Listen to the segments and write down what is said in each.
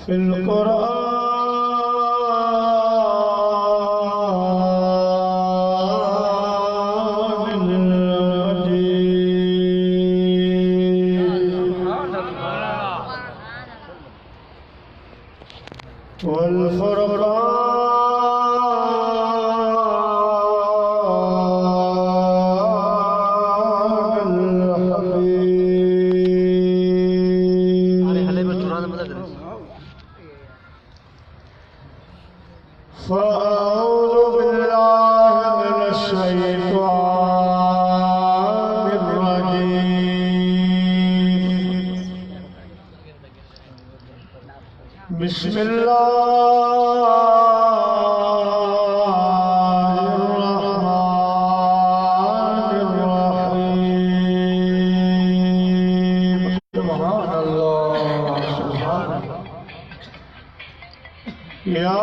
Fill Quran वल फ़अऊज़ु बिल्लाहि मिनश शैतानिर रजीम। बिस्मिल्लाहिर रहमानिर रहीम। सुभान अल्लाह, सुभान अल्लाह। या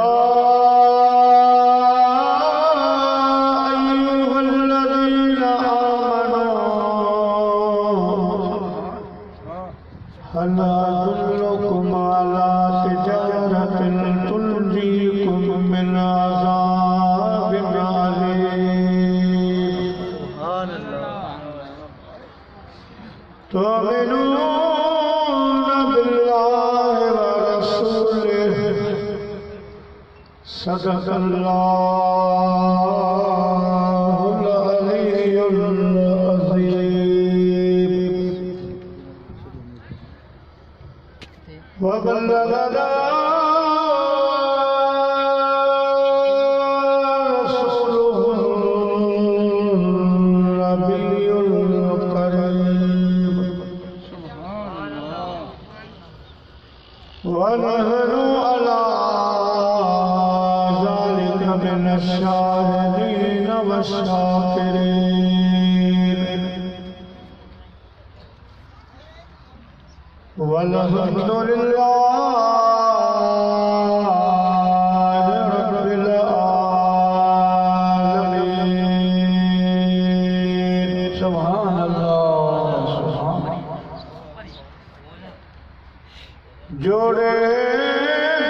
हल अदुल्लुकुम अला तिजारतिन तुंजीकुम मिन अज़ाबिन अलीम। सुभान अल्लाह। तु'मिनून बिल्लाहि व रसूलिहि सदक़ल्लाहुल अलियुल अज़ीम। वबल्लगना रसूलुहुन नबियुल करीम। सुभान अल्लाह। व नहनु अला ज़ालिका मिनश शाहिदीन वश्शाकिरीन। वल्हम्दुलिल्लाहि रब्बिल आलमीन। सुभान अल्लाह, सुभान अल्लाह। जोड़े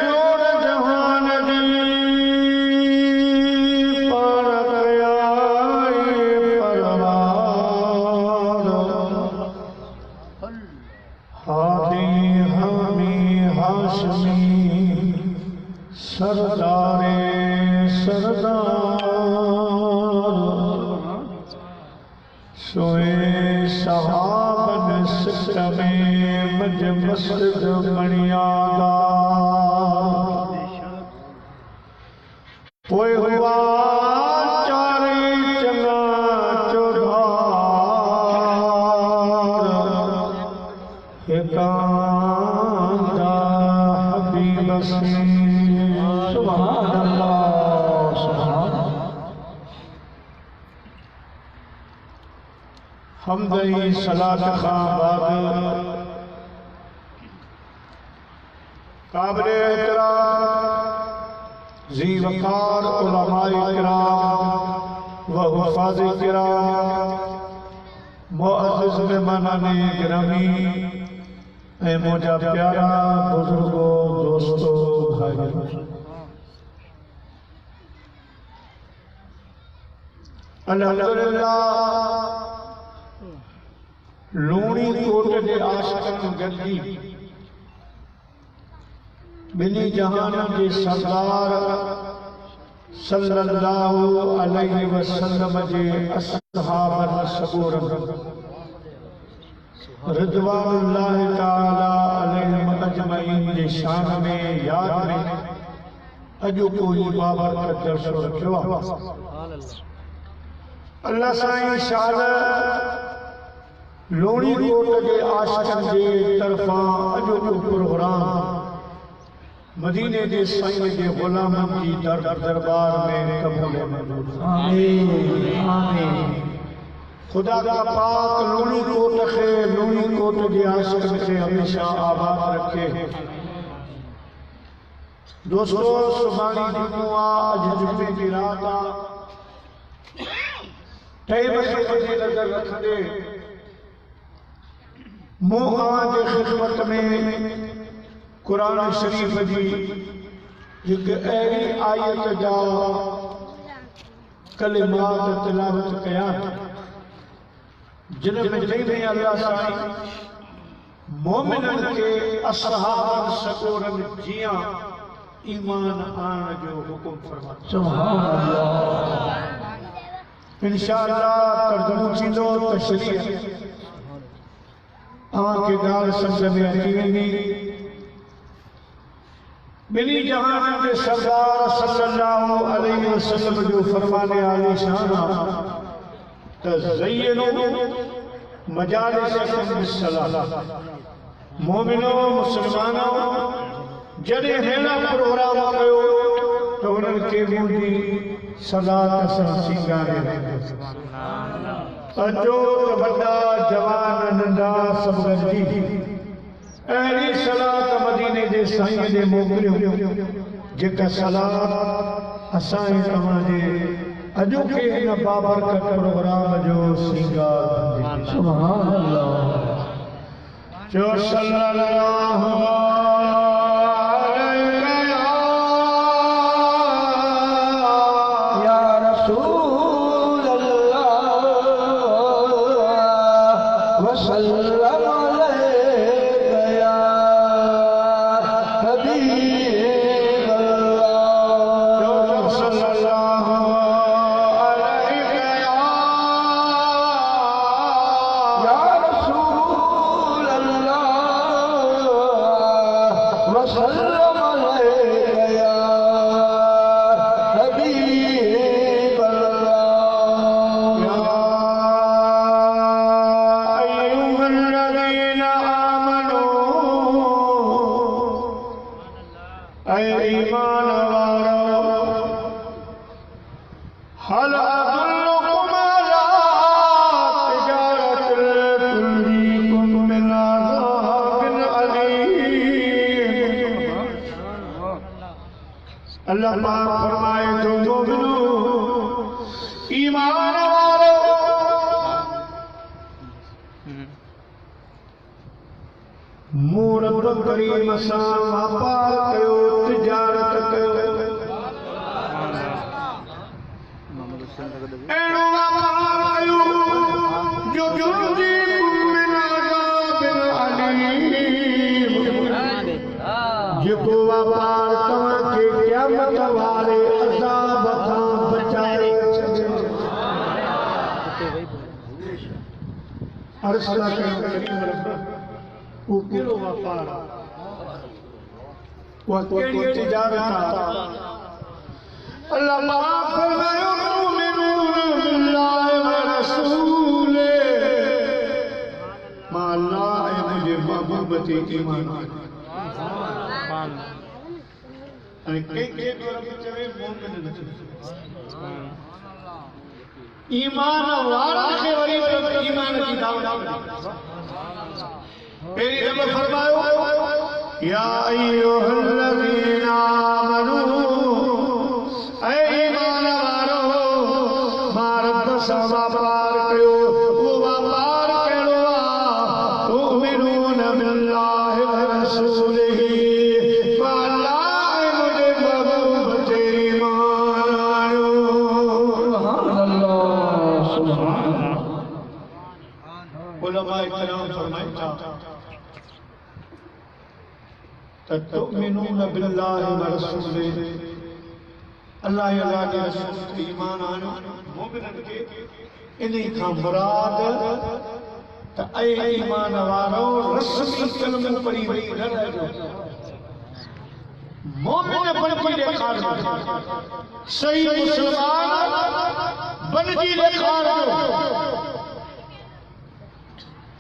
जोड़ जहान दी पर कयाई परवार। हादी हामी हाशमी सरदारे सरदार। सोए सहाबन सितमे मज मस्जिद बनियादा। पोए हुआ चारे चना चौधार। एकांता हबीब से। सुभान अल्लाह, सुभान अल्लाह। हमदई सलात खां बाद काबिल एहतराम ज़ी वक़ार उलमाए किराम व हुफ़ाज़े किराम मुअज़्ज़िज़ मेहमानाने गिरामी ए मुझा प्यारा बुजुर्गों, दोस्तों, भाइयों, अल्हम्दुलिल्लाह लूणी कोट के आशिक़न गद्दी बिनी जहान के सरदार सल्लल्लाहु अलैहि वसल्लम जे असहाबन सबूरन रिज़वानुल्लाहि ताला अलैहिम अजमईन जे शान में याद में अॼु कोई बाबरकत जलसो रखियो आहे। अल्लाह साईं शान लोणी कोट जे आशिक़न जे तरफ़ां अॼु को प्रोग्राम मदीने के साईं के गुलामन की दरबार में कबूल मंजूर। आमीन, आमीन। खुदा का पाक लूणी कोट के आशिक़न खे हमेशा आबाद रखे। दोस्तों सुभाणे जुमो आहे, अॼु जुमे की रात आहे। तय मसले नजर रखंदे मोहां जे खिदमत में कुरान शरीफ जी एक अहिड़ी आयत जा कलिमात तिलावत कया जिन में चई अल्लाह साईं मोमिनन के असहाब सकोरन जिया ईमान आन जो हुकुम फरमाता। सुभान अल्लाह। इंशाअल्लाह तर्जुमो थींदो तशरीह अवां के गाल समझ में अची वेंदी। बिनी जहान के सरदार सल्लल्लाहु अलैहि वसल्लम जो फरमाने आली शान तज़य्यनु मजालिसकुम बिस्सलाह। मोमिनो मुसलमानो जॾहिं हेड़ा प्रोग्राम कयो तो उन्हनि खे मुंहिंजी सलात सां सींगारे अचो त वॾा जवान नंढा सभु गॾिजी अहिड़ी सलात मदीने जे साईं जे मोकिलियो जेका सलात असां तव्हांजे अॼोके हिन बाबरकत प्रोग्राम जो सींगार। सुभान अल्लाह। जो सल्लल्लाहु या रसूल अल्लाह वसल्लम अल्लाह पाक फरमाए तो मोमिनो ईमान वालो मूं रब करीम सां वापार कयो तिजारत कयो अहिड़ो वापार कयो जो युनजीकुम मिन अज़ाबिन अलीम जेको वापार तव्हांखे क़यामत वारे अज़ाब खां बचाए छॾे। अर्ज़ करीम रब वो कहिड़ो वापार वो कहिड़ी तिजारत अल्लाह पाक फरमायो मुमिनून बिल्लाहि व रसूलिहि मां अल्लाह ऐं मुंहिंजे महबूब ते ईमान अने के रब चवे मोमिन ईमान वारा खे वरी ईमान जी दावत पहिरीं रब फरमायो या अय्युहल्लज़ीना आमनू ऐ ईमान वारो मां रब सां वापार कयो वो वापार कहिड़ो आहे तुमिनून बिल्लाहि व रसूलिहि तुमिनून बिल्लाहि व रसूलिहि अल्लाह अल्लाह के रसूल ते ईमान आनो मोमिनन के इन्ही खां मुराद त ऐ ईमान वारो रस्मी कलमो पढ़ी वई न रहजो मोमिन बनजी ॾेखारजो सही मुसलमान बनजी ॾेखारजो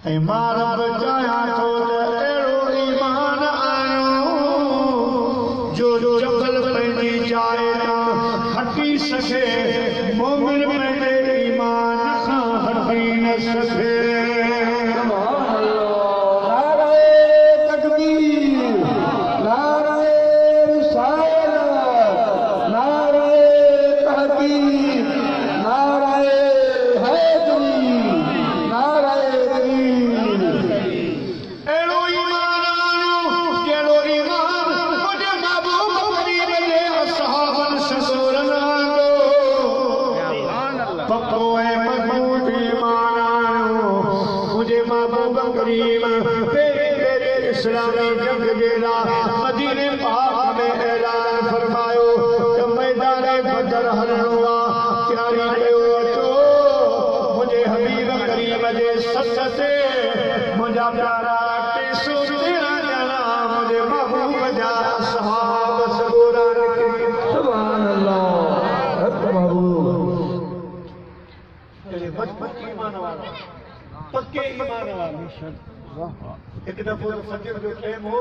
ऐं मां रब चाहियां थो त अहिड़ो ईमान जो जबल पंहिंजी जाइ तां हटी सघे मोमिन पंहिंजे ईमान खां हटी न सघे। नारे करीम तेरे इस्लामी जंग जेड़ा मदीने पाक में ऐलान फरमायो कि मैदान बदर हलवा तैयारी कयो अचो मुझे हबीब करीम जे सच से मुझा प्यारा टेसो तेरा जना मुझे महबूब जा सहाबा सगोरा के सुभान अल्लाह हक महबूब चले बचपन ईमान वाला पक्के ईमान वाला एक दफो फजर जो टाइम हो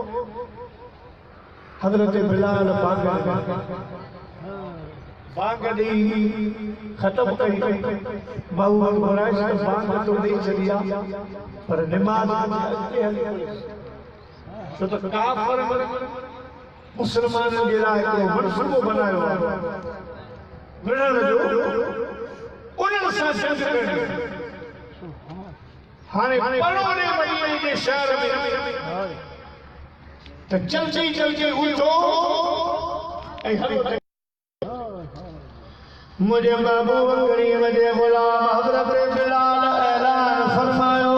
हजरत बिलाल बांग दी खत्म करी बाबू घुराइश तो बांग तो नहीं चलिया पर नमाज तो काफर मुसलमान जे लाइ हिकिड़ो मनसूबो बनायो विढ़ण जो उन्हनि सां जंग करणी हाणे परोने मदीने जे शहर में तो जल्दी जल्दी उठो मुझे महबूब करीम जे गुलाम हजरत बिलाल ऐलान फरमायो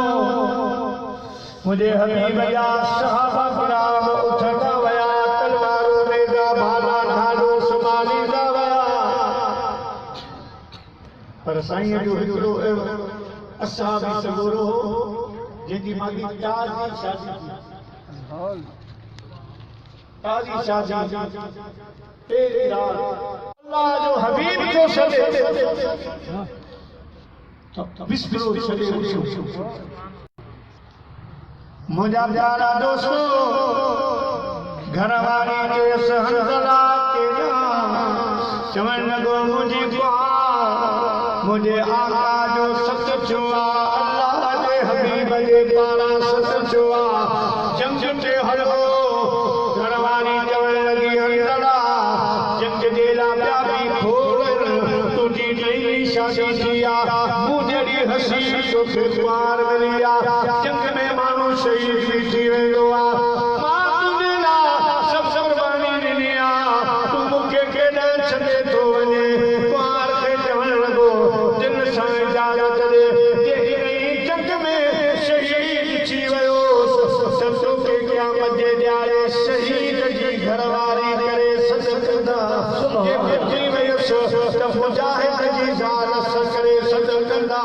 मुझे हबीब जा सहाबा किराम उठंदा वया तलवारों में जा भाला ढालो संभालींदा वया पर साईं जो हिकिड़ो असहाबी सगोरो जंहिंजी मागी ताज़ी शादी थी ताज़ी शादी तेरी रात अल्लाह जो हबीब जो सदे तो बिस्मिल्लाह सदे उठो मुझा प्यारा दोस्तों घरवारी के सहनजला के चमन लगो मुझे आका जो सच छुआ अल्लाह के हबीब जे पारा सच छुआ जंग ते हलो घरवारी चवण लगी हंदला जंग जेला प्यारी खोल तुझी नई शादी थिया मुझे हसी तो खुदवार मिलिया जंग में मानू शहीद भी थी वियो आ मां तुझे ना सब कुर्बानी ॾिनी आ तू मूंखे केॾे छॾे थो वञे कुंवार खे चवण लॻो जिन सां इजाज़त ॾे जेकॾहिं जंग में शहीद थी वियो त तोखे क़यामत जे ॾियारे शहीद जी घरवारी करे सॾकंदा जे बची वयसि त मुजाहिद जी ज़ाल करे सॾकंदा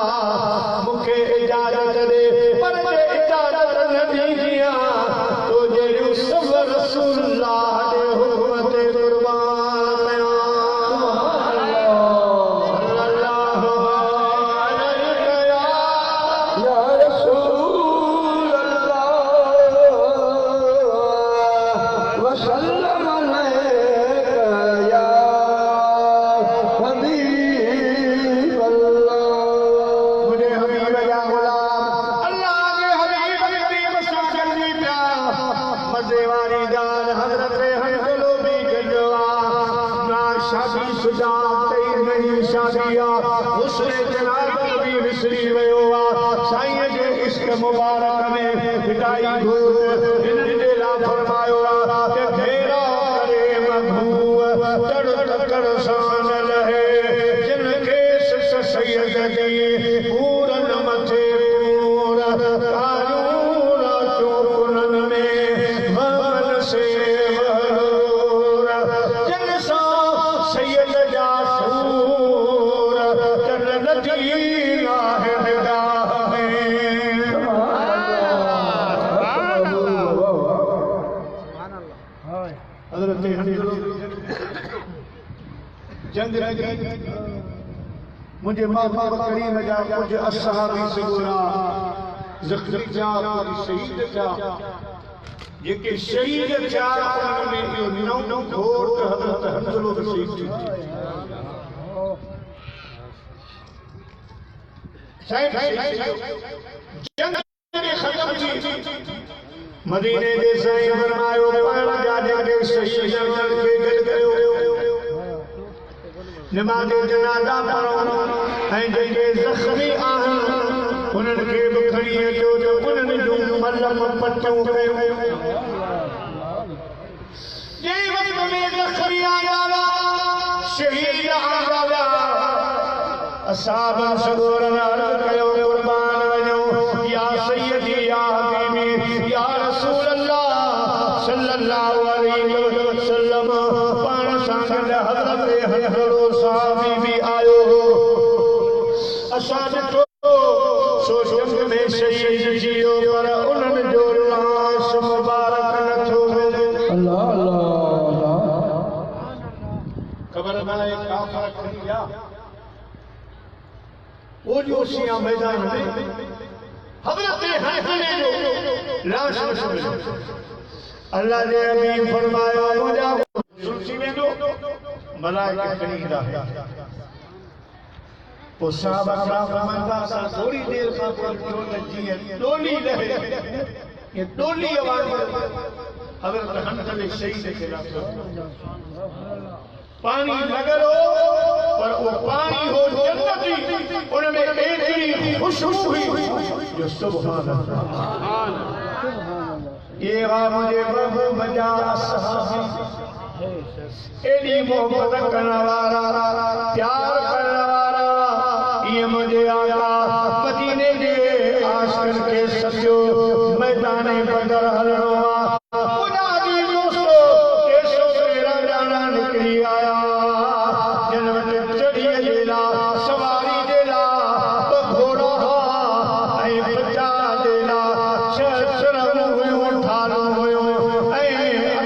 मूंखे इजाज़त ॾे पर जे इजाज़त न ॾींदी तो जहिड़ियूं सभ रसूलुल्लाह जे हुक्म ते क़ुर्बान कयां सल्लल्लाहु अलैहि या रसूल अल्लाह व सल्लम अलैका या हबीब अल्लाह मुझे हबीब या गुलाम अल्लाह के हबीब करीम सागर जी प्या मजे वाली जान हजरत हंसलो भी गजवा ना शादी शुदा कई नहीं शादिया उसने जनाब भी विसरी वयो आ साईं जे इश्क मुबारक में पिटाई घोट इन दिला फरमायो आ के घेरा करे महबूब तड़ तड़ शान लहे जिन के सैयद जी पूरन मथे पूरा कानून चौकुनन में भवन से वहूर जिन सा सैयद जा सूर चल नदीना है हजरत जंग मुझे महबूब करीम जा कुछ असहाबी सगोरा ज़ख्मी जा शहीद जा जेके शहीद थिया उन्हनि में इहो नौ घोट हज़रत हंसलो शहीद थी जंग ख़त्म थी मदीने जे साईं फरमायो पाण जा जेके शहीद खे गॾु कयो नमाज़ जनाज़ा पढ़ो ऐं जेके ज़ख्मी आहिनि उन्हनि खे बि खणी अचो त उन्हनि जूं मलम पटियूं कयो जंहिं वक़्त में ज़ख्मी आया हुआ शहीद आया हुआ असाब सगोरन अर्ज़ कयो क़ुर्बान वञो या सैयदी या असां ॾिठो सो जंग में शहीद जियो पर उन्हनि जो लाश मुबारक नथो मिले। अल्लाह अल्लाह ख़बर न आहे काफ़र खणी विया वो जो शिया मैदान में हज़रत हसन जो लाश नथो मिले। अल्लाह ने हबीब फरमायो मुंहिंजा सुलसी वेंदो मलाइका खणी ईंदा। पोइ साहबा फरमाईंदा असां थोरी देरि खां पोइ ॾिठो त जीअं डोली लहे ये डोली आवाज़ हज़रत हसन शहीद खे रखो पानी लगरो पर वो पानी हो जन्नती उनमें एतरी खुशबू हुई जो सुभान अल्लाह। ये मुझे महबूब जा सहाबी एडी मोहब्बत करने वाला प्यार करने वाला ये मुझे आका मदीने के आशिक के सजो मैदान बदर हलवा मुनादी दोस्तों केसो मेरा जाना निकली आया जन्म चढ़िए देला सवारी देला घोड़ा ऐ बच्चा देला शस्त्र हुयो ठालो हुयो ऐ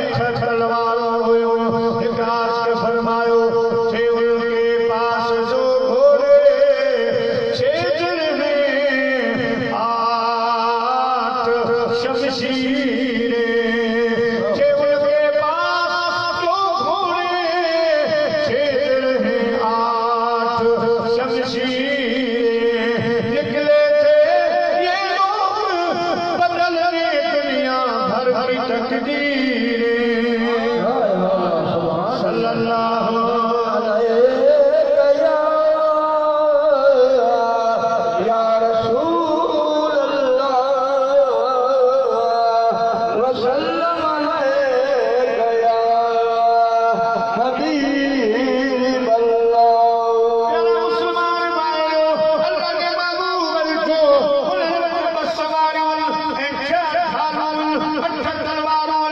अख तलवारो हुयो। विकास के फरमायो थे उनके पास जो घोड़े क्षेत्र में 8 शमशीरें थे उनके पास जो घोड़े क्षेत्र में 8 शमशीरें निकले थे ये लोग बदलने दुनिया भर की तकदीरें। सल्लल्लाहु या रसूल अल्लाह वसल्लम अलैका या हबीब अल्लाह। प्यारा मुसलमान भाइयों अल्लाह के महबूब जो उन्होंने बस सवारों तलवारों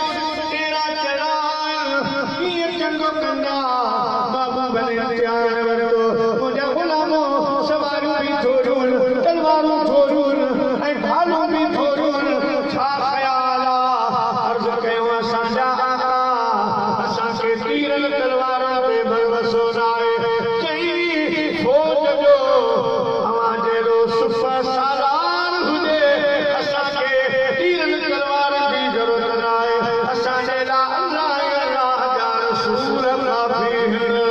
113 जलाल ये जंगो कंदा महबूब ने त्याग वरतो मुझे गुलामो सवारों भी छोड़ून तलवारों छोड़ून ऐ भालू भी छोड़ून छा ख्याला अर्ज कयो असांजा आका असांखे तीरन तलवारों ते भरवसो नाहे चई फौज जो अवां जहिड़ो सुफ़ा सालार हुजे असांखे तीरन तलवारनि जी ज़रूरत नाहे असांजे लाइ अल्लाह अल्लाह जा रसूल काफ़ी आहिनि।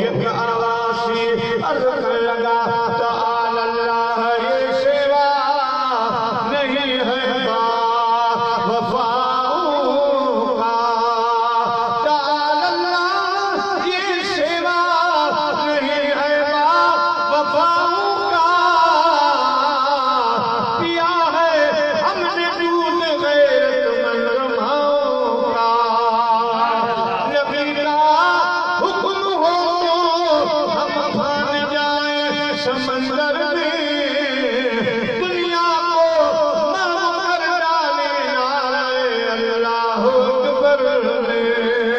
एक आवाज़ी अर्ज़ करण लगा ताल अल्लाह ये सेवा नहीं है वफ़ाओं का ताल अल्लाह ये सेवा नहीं है वफ़ाओं का पिया है हमने दूध गैरतमंद माओं का नबी का हुक्म हो हम भाग जाए समंदर में दुनिया को मरम कर डाले नारे अल्लाह अकबर में।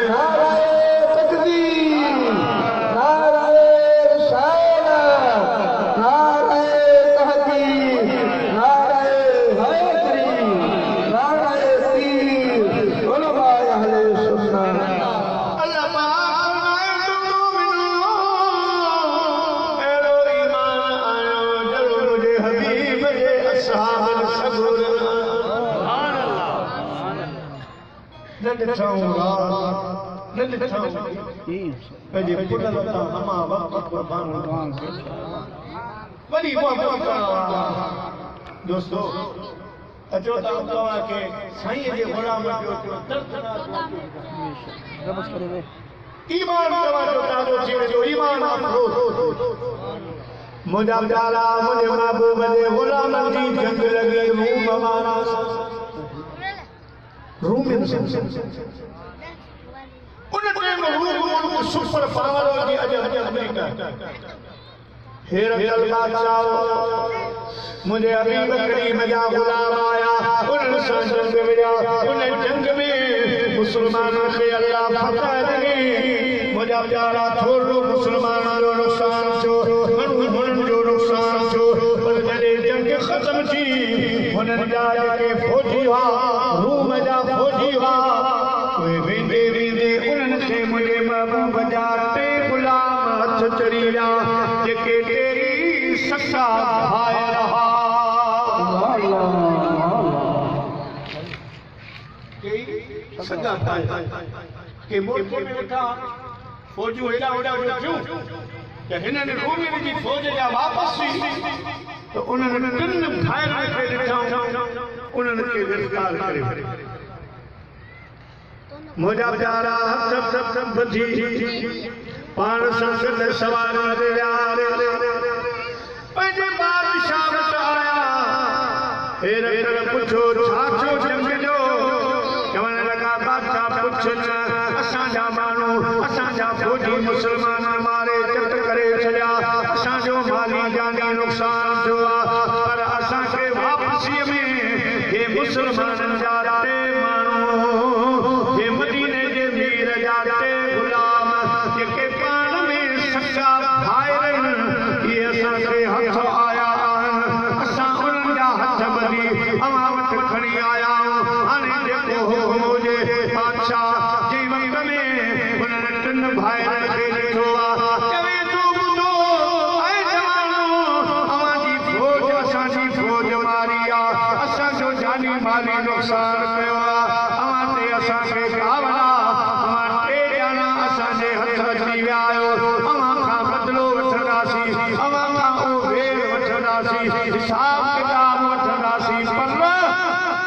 नाराए तकबीर, नाराए रिसालत, नाराए तहकीक, नाराए हैदरी, नाराए तीर, उलमाए अहले सुन्नत। अल्लाह पाक फरमाए तुम मोमिनो एरो ईमान आयो जलो मुझे हबीब जे असहाब सगुर सुभान अल्लाह न ॾिठऊं रात न ॾिठऊं पंहिंजे पुट वटां अमा वक़्त क़ुर्बान वॾी मोहबत करण वारा दोस्तो अचो त तव्हांखे साईं जे गुलाम जो ईमान तव्हांजो ताज़ो थी वेंदो ईमान अफ़रोज़ मुंहिंजा प्यारा मुंहिंजे महबूब जे गुलामनि जी जंग लॻी रूम वारा रूमिन से उन टाइम रूम सुपर पावर जी अॼु अमेरिका हेरत बादशाह मुझे हबीब करीम जा गुलाम आया उन सां जंग विया उन जंग में मुसलमान खे अल्लाह फतह ॾिनी मुंहिंजा मुझा प्यारा थोड़ो मुसलमान जो नुकसान थियो हुननि जो नुकसान थियो पर जॾहिं जंग ख़त्म थी हुननि जा जेके फौजी हुआ रूम जा फौजी हुआ उहे वेंदे वेंदे उन्हनि खे मुंहिंजे महबूब जा टे गुलाम हथ चढ़ी विया जेके तेरी सच्चा भाई रहा सच्चा भाई के मोर्चे में वेठा फौजियूं हेॾा होॾा थियूं त हिननि रूमी जी फौज जा वापसि तो उन्होंने टिन भाइरनि खे ॾिठऊं उन्हनि खे गिरफ़्तार करे मुंहिंजा प्यारा हथ ॿधी पाण सां गॾु सवारी ते विया पंहिंजे बादशाह वटि आया हेर हेर पुछो छा थियो जंग जो चवण लॻा बादशाह पुछ न असांजा माण्हू असांजा फौजी मुसलमान मारे चट करे छॾिया असांजो माली जानी नुक़सान थियो आहे पर असांखे वापसीअ में हे मुसलमाननि जा टे माण्हू हे मदीने जे मीर जा टे गुलाम जेके पाण में सच्चा भाई आहिनि इहे असांखे हथ आया आहिनि असां उन्हनि जा हथ ॿधी अव्हां वटि खणी आया आहियूं हाणे जेको हुकुम हुजे बादशाह जे वक़्त में उन्हनि टिन भाइरनि खे ॾिठो आहे चवे तूं ॿुधो ऐं जवानो अव्हांजी फौज असांजी फौज मारी आहे असांजो जानी माली नुक़सान कयो आहे अव्हां ते असांखे कावड़ा अव्हां टे ॼणा असांजे हथ अची विया आहियो अव्हां खां बदिलो वठंदासीं अव्हां खां उहे वठंदासीं हिसाब किताब वठंदासीं पर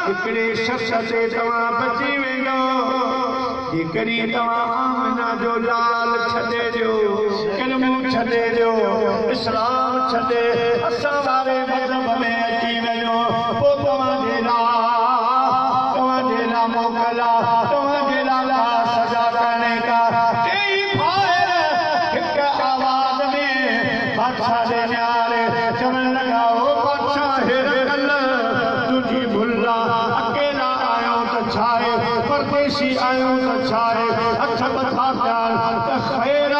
हिकिड़े शख़्स ते तव्हां बची वेंदो जेकॾहिं तव्हां आमना जो लाल छॾे ॾियो इल्मु छॾे ॾियो इस्लाम छॾे असां वारे मज़हब में अची वञो पोइ तव्हांजे लाइ मोकल आहे तव्हांजे लाइ सजा करने का टई भाइर हिकु आवाज़ में बादशाह जे न्यारे चवण लॻा ओ बादशाह हेरल तुंहिंजी भुल अकेला आयो त छा आहे परदेसी आयो त छा आहे हथ मथा पिया त ख़ैर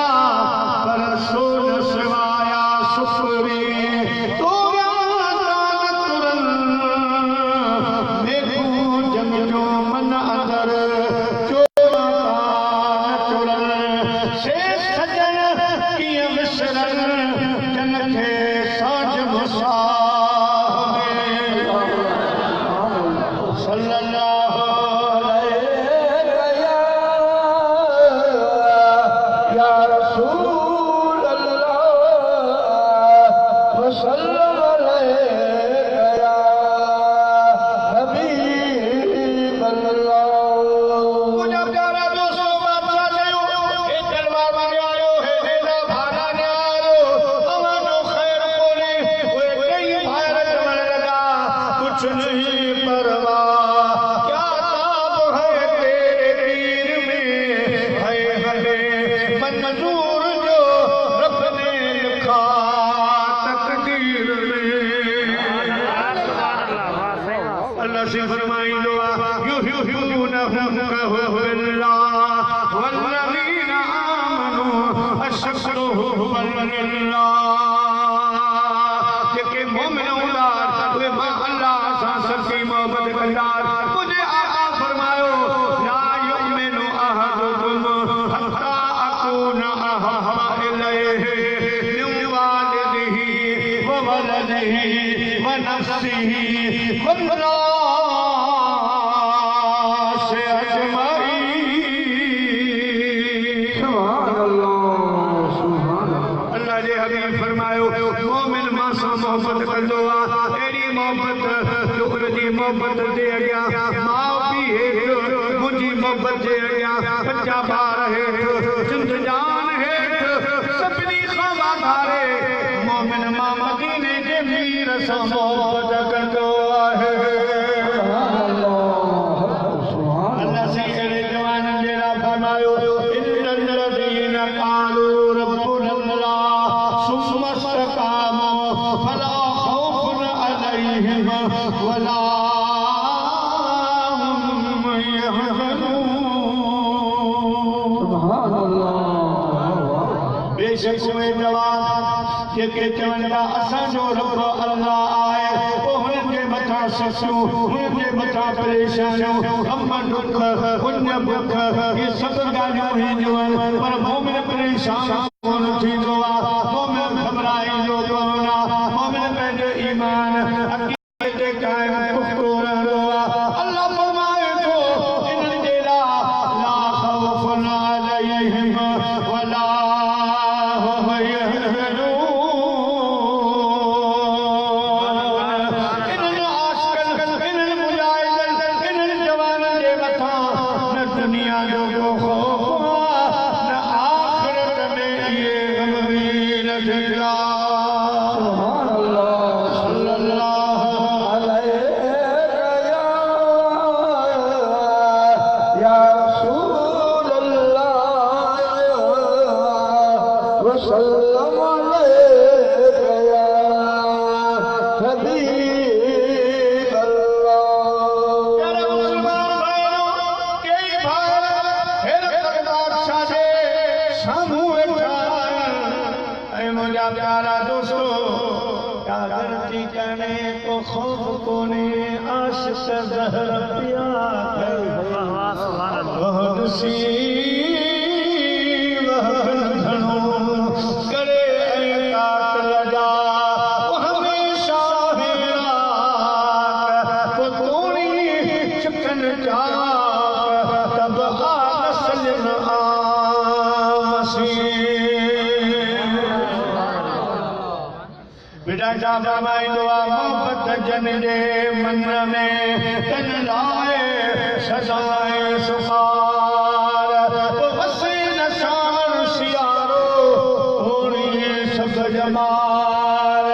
पर सोन सिवाया सुखरी तोरा तुरन मेघू जंग जो मन अंदर चोरा तुरन से सजन कीअं विसरन जन खे साझ मुसा सल्लल्लाहु या रसूल अल्लाह वसल्लम अलैहि या हबीब अल्लाह मुझे प्यारा दोस्तों बादशाह चयो हे तलवार वाले आयो हे हेला भाड़ा ने आयो अवानो खैर कोने ओए कई भाइर चवण लगा कुछ नहीं परवाह क्या ताब है तेरे तीर में है मंजूर जो रब ने लिखा तकदीर में अल्लाह से फरमाइंदो युहिब्बूनहुम कहुल्लाह वल्लज़ीना आमनू अशद्दु हुब्बन लिल्लाह जेके मोमिन हूंदा उहे अल्लाह सां सच्ची मोहबत कंदा मुझे आका फरमायो ला युमिनु अहदुकुम हत्ता अकून अहब्बा इलैहि मिन वालिदिही व वलदिही व नफ्सिही वन्नास अजमईन सुभान अल्लाह अल्लाह जे हबीब फरमायो मोमिन मां सां मोहबत कंदो आहे एड़ी मोहबत जो उनजी मोहबत जे अॻियां माउ पीउ हेठि मुंहिंजी मोहबत जे अॻियां बच्चा ॿार हेठि जिंद जान हेठि सभिनी खां वाधारे मोमिन मां मदीने जे मीर सां मोहबत कंदो आहे अल्लाह से अहिड़े जवाननि जे लाइ फरमायो इन्नल्लज़ीन क़ालू रब्बुनल्लाह सुम्मा इस्तक़ामू फला खौफुन अलैहिम वला हुम यहज़नून सुभान अल्लाह जेके चवनि था असांजो रब अल्लाह आहे पोइ हुननि जे मथां ससूं हुननि जे मथां परेशानियूं गम दुख पुञ बुख इहे सभु ॻाल्हियूं ईंदियूं आहिनि पर मोमिन परेशान कोन थींदो आहे मोमिन घबराईंदो कोन आहे मोमिन पंहिंजो ईमान अक़ीदे ते क़ाइम पुख़्तो रहंदो आहे अल्लाह फरमाए थो इन्हनि जे लाइ ला ख़ौफ़ुन अलैहिम वला हुम यहज़नून इन्हनि आशिक़नि इन्हनि मुजाहिदनि इन्हनि जवाननि जे मथां न दुनिया जो ख़ौफ़ न आख़िरत में इहे गमगीन थींदा सुभान अल्लाह सल्लल्लाहु या रसूल अल्लाह वसल्लम अलैका या हबीब अल्लाह प्यारे मुसलमान भाइयों कई भार हैरत बादशाह जे साम्हूं वेठा ऐं मुंहिंजा प्यारा दोस्तो क्या गलती करने को खौफ कोने आशिक़ ज़हर पिया बहुत सी वह बंधनों करे ऐं ताक लगा वो हमेशा है रात वो तोड़ी चिकन चाक तब आग सलन आ मसीह बिड़ा जा फरमाईंदो आहे मोहबत जन जे मन में तन लाए सजाए सुखार वसे नशान सियारो होणी सब जमाल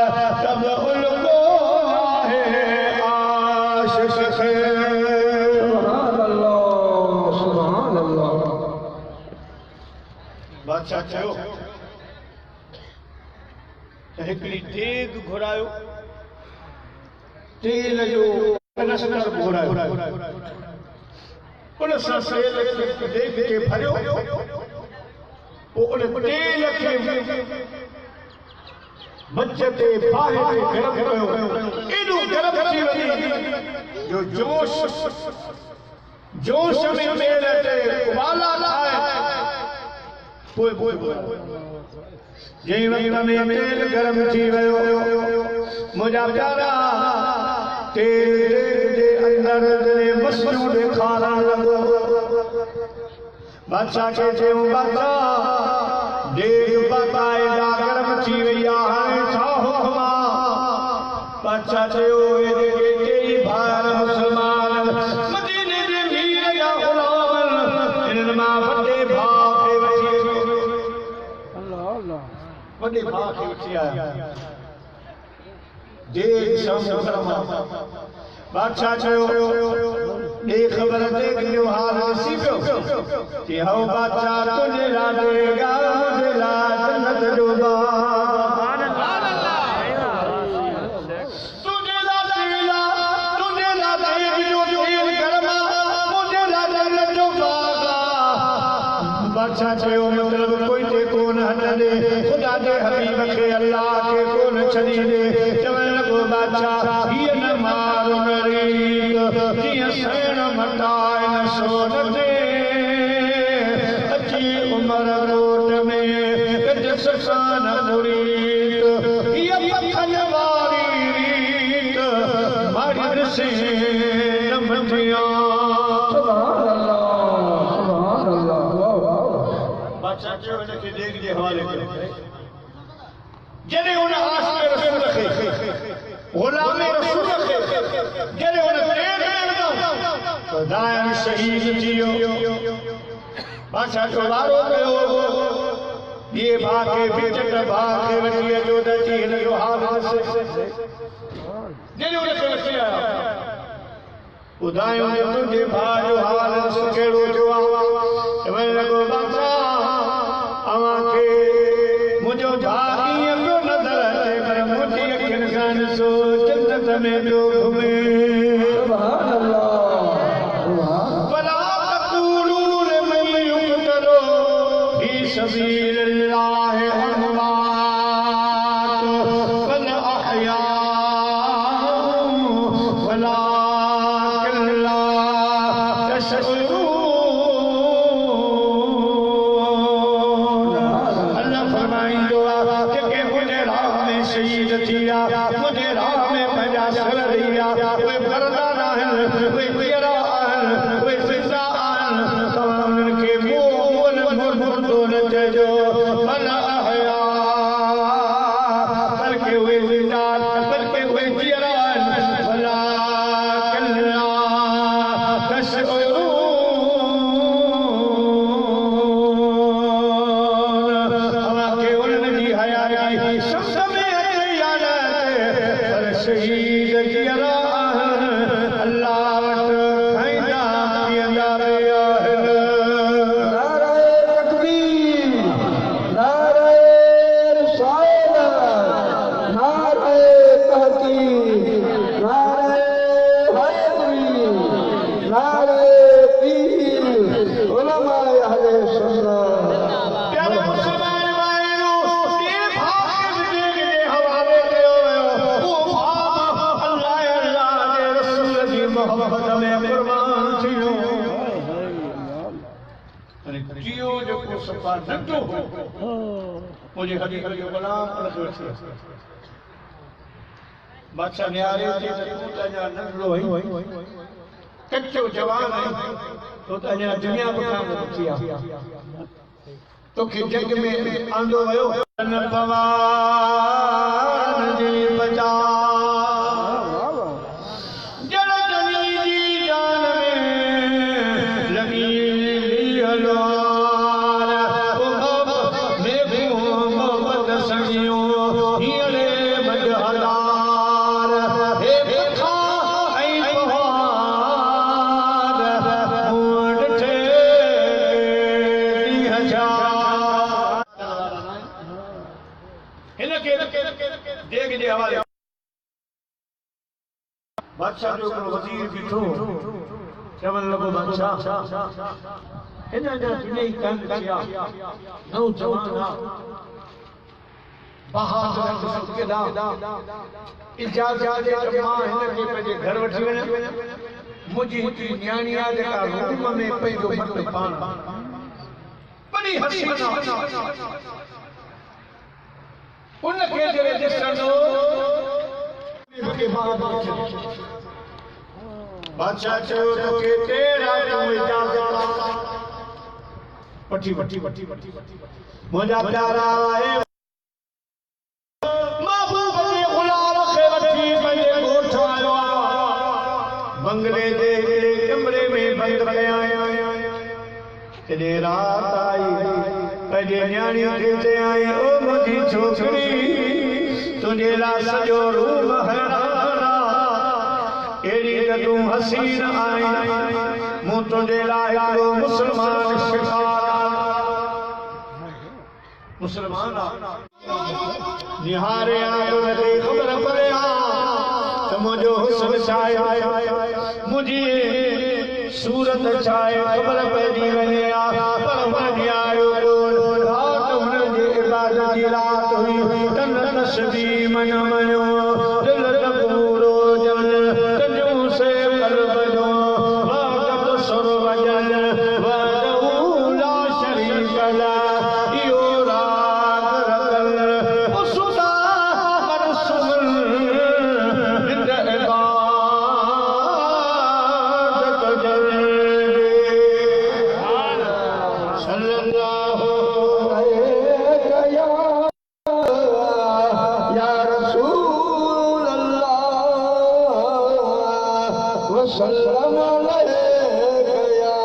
तब उलको आहे आशिक़ खे सुभान अल्लाह सुभान अल्लाह बादशाह चयो त हिकिड़ी देग घुरायो तेल जो कनस्तर घुरायो उन सां तेल देग खे भरियो पोइ उन तेल खे मच ते बाहि ते गरम कयो एॾो गरम थी वञे जो जोश में तेल ते उबाला ठाहे पोइ जंहिं वक़्त में तेल गरम थी वियो मुंहिंजा प्यारा तेल जे अंदरि मसूं ॾेखारण लॻो बादशाह खे चयूं बादशाह देग बाक़ाइदा गरम थी वई आहे हाणे छा हुकुम आहे बादशाह चयो जेके टेई भाउर मुस्लमान मदीने जे मीर जा ग़ुलाम इन्हनि मां वॾे भाउ खे वठी अचो वॾे भाउ खे वठी आया देग साम्हूं गरम आहे बादशाह चयो ॾे ख़बर देग जो हाल ॾिसी पियो कि हओ बादशाह तुंहिंजे लाइ देग आहे मुंहिंजे लाइ जन्नत जो बाग़ तुंहिंजे लाइ तेल आहे तुंहिंजे लाइ देग जो तेल गरम आहे मुंहिंजे लाइ जन्नत जो बाग़ आहे बादशाह चयो मतिलब कोई ते कोन हटंदे ख़ुदा जे हबीब खे अल्लाह खे कोन छॾींदे चवण लॻो बादशाह हीअ न मार मरीद जीअं सेण मटाए न सोन ते अची उमर रोड में गज सां न मुरीद हीअ पखन वारी रीत मारी ॾिसे न मटियां सुभान अल्लाह बादशाह चयो हिनखे देग जे हवाले कयो जॾहिं हुन आशिक़ रसूल खे ग़ुलाम रसूल खे जॾहिं हुन तेल ॾिनो त दाइम शहीद थी वियो बादशाह जो वारो कयो ॿिए भाउ खे विचट भाउ खे वठी अचो त अची हिन जो हाल ॾिसे जॾहिं हुनखे वठी आया ॿुधायो तुंहिंजे भाउ जो हाल ॾिस कहिड़ो थियो आहे चवणु लॻो बादशाह अव्हांखे मुंहिंजो भाउ ईअं पियो नज़र अचे पर मुंहिंजी अखियुनि सां ॾिसो जन्नत में पियो घुमे सुभान अल्लाह वला तक़ूलू लिमन युक़तलू फी सबीलिल्लाह अमवात शहीद थिया मुझे राह में पंहिंजा सर ॾिया उहे मरदा न आहिनि उहे वीरा आहिनि उहे ज़िंदा आहिनि तव्हां उन्हनि खे मुर्दो न चइजो बल अहया बल्कि उहे ज़िंदा बल्कि उहे जीअरा आहिनि भला कल्ला शहीद जीअरा अल्लाह वटि खाईंदा पीअंदा पिया नाराए तकबीर, नाराए रिसालत, नाराए तहकीक, नाराए हैदरी, नाराए पीर, उलमाए अहले सुन्नत। प्यारे मुसलमान भाइयों, ये भाग देख दे हवाले कयो वियो वो भाग अल्लाह जे रसूल जी मोहब्बत में कुर्बान थियो अने जियो जेको सफ़ा नंढो हो मुझे हदी हदी गुलाम लॻो थियो बादशाह न्यारे जे तू त अञा नंढड़ो आई कच्चो जवान आई तो त अञा दुनिया बुखा न थिया तोखे जग में आंदो वियो पवान जी बचा जड़ जनी जी जान में लगी हलवार मोहब्बत सगियो हीरे मजहदार हे पखा ऐ पहाड़ मोड़ थे हिनके देख जे हवाले बादशाह जो हिकिड़ो वज़ीर बीठो चवण लॻो बादशाह हिन जा दुनिया ई कन थिया नौ जवान बहादुर केॾा इजाज़त दे त मां हिनखे पंहिंजे घर वठी वञा मुंहिंजी हिकिड़ी न्याणी आहे जेका रूम में पंहिंजो मट पाण बड़ी हसीना उनखे जॾहिं ॾिसंदो बादशाह चयो तोखे तेरा तूं इजाज़त वठी वठी वठी वठी मुंहिंजा प्यारा आहे महबूब जे गुलाम खे वठी पंहिंजे ॻोठ आयो बंगले जे कमरे में बंदि कया कॾहिं रात आई पंहिंजे न्याणी खे चयाई ओ मुंहिंजी छोकिरी तुंहिंजे लाइ सॼो रूम हैरान अहिड़ी त तूं हसीन आई मूं तुंहिंजे लाइ हिकिड़ो मुस्लमान शिकार मुसलमान निहारे आयो रे ख़बर परे त मुंहिंजो हुस्न छा आहे मुंहिंजी सूरत छा आहे ख़बर पइजी वञे पर वञी आयो रात हुनजी इबादत जी रात हुई तन तस्बी मन मनो दिल पूरो जन तजू से कल्ब जो वक़्त सुर वजन वदहू ला शरीक ला इहो राग रगल उसदा रसूल बिद इबादत जल्दी सल्लल्लाहु अलैहि या रसूल अल्लाह वसल्लम अलैका या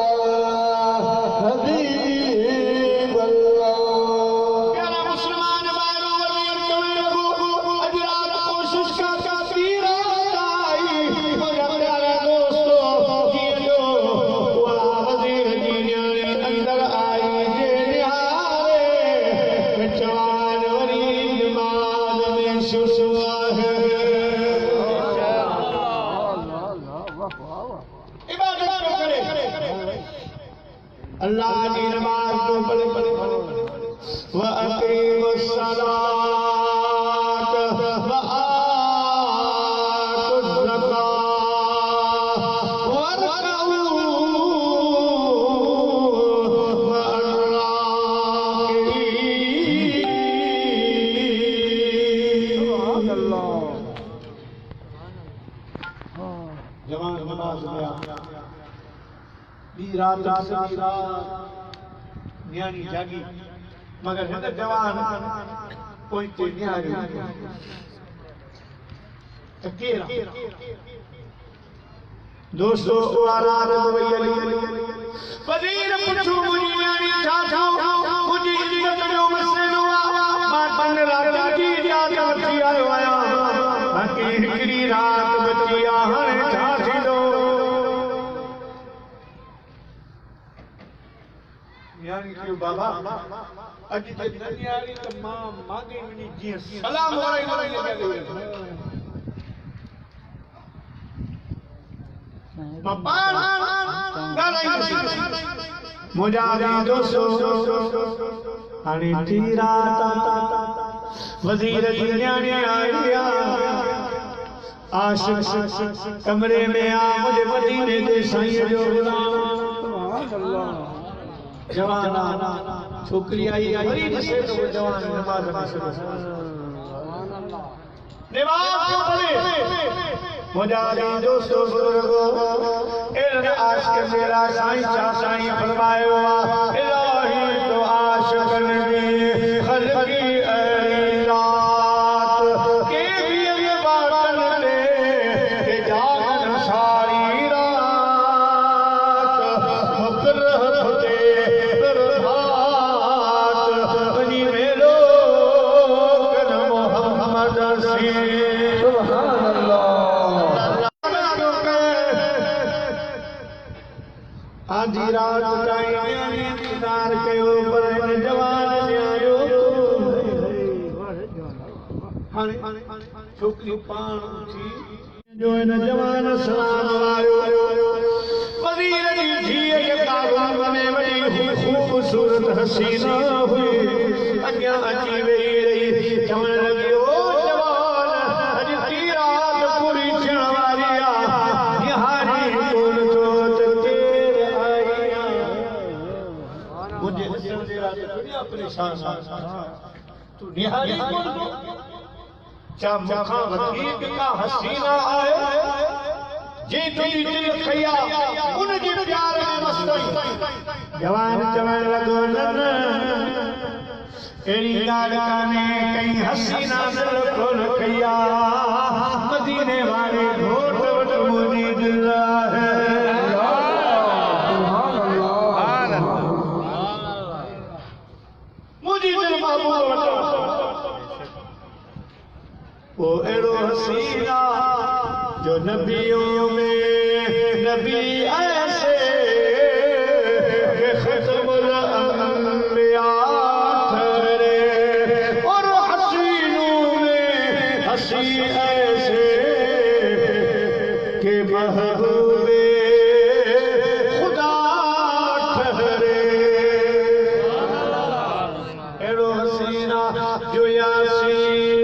हबीब अल्लाह। प्यारा मुसलमान भाइयों वलीअ को अॼु रात कोशिश का पीर आई मुंहिंजा प्यारा दोस्तो कीअं जो उहा वज़ीर जी न्याणी अंदर आई जे निहारे जवान वरी नमाज़ में शुरू आहे इबादत करे अल्लाह की नमाज को पढ़े व अकीमुस सलात व आतुज़ ज़कात वरकऊ मअ जवान नमाज में आ दी रात सॼी रात न्याणी जागी मगर हिन जवान कोई ते न्याणी त केरु दोस्तों उड़ा रवई अली वज़ीर पुछो मुंहिंजी न्याणी छा छा मुंहिंजी इज़त जो मसइलो आहे मां तन रात जी इजाज़त थी आयो आहियां बाक़ी हिकिड़ी रात बची आहे हाणे छा थींदो न्याणी चयो बाबा अॼु जे न न्याणी त मां मागे वञी जीअं सलाम वाराईंदो मुझे दोस्तों हाणे थी रात वज़ीर जी न्याणी आई आशिक़ कमरे में आ मुझे मदीने दे साईं जो जवान छोकरी आई वरी ॾिसे तो जवान नमाज़ में शुरू नमाज़ पढ़े मुझे दोस्तों बुजुर्गो इन आशिक़ मेरा साईं चा साईं फरमायो इलाही तो आशिक़न दी ख़लक़ी अहिड़ी रात के भी बातन ते जागन सारी रात मुकर्रह ते प्रभात वनी मेलो कर मोहम्मद सी सुभान अल्लाह आधी रात ताईं इंतज़ार कयो पर हिन जवान न्याणियो हाणे छोकिरी पाण उथी जो हिन जवान सलाम वारियो वज़ीर जी धीअ जेका ग़ुलाम में वॾी ख़ूबसूरत हसीना हुई अॻियां अची वेही रही चवण लॻी ओ जवान अॼु ती रात पूरी थियण वारी आहे निहारी कोन थो त मुझे परेशान तू निहारी चा मुखा वधीक का हसीना आहे जे तुझी दिल खया उन जे प्यार में मस्त जवान चवण लॻो न अहिड़ी ॻाल्हि कान्हे कई हसीना दिल कोन खया मदीने वारे घोट वटि मुंहिंजी दिल आहे वो एड़ो हसीना जो नबियों में नबी ऐसे खत्मुल अंबिया ठहरे और हसीनों में हसी ऐसे के महबूबे खुदा ठहरे एड़ो हसीना जो यासीन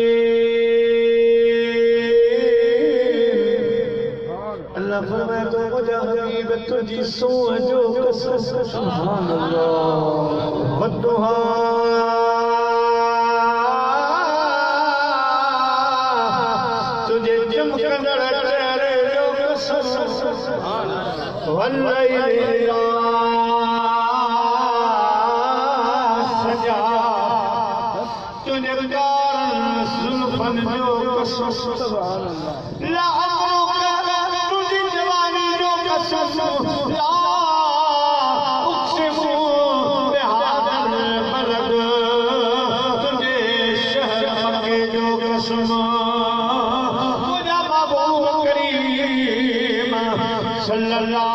फरमाए तो मुझे हबीब तुझी सोह जो कसम सुभान अल्लाह वद्दुहा तुझे चमकंदड़ चेहरे जो कसम सुभान अल्लाह वल्लैल सजा तुझे कारन जुल्फन जो कसम सुभान अल्लाह सल्लल्लाहु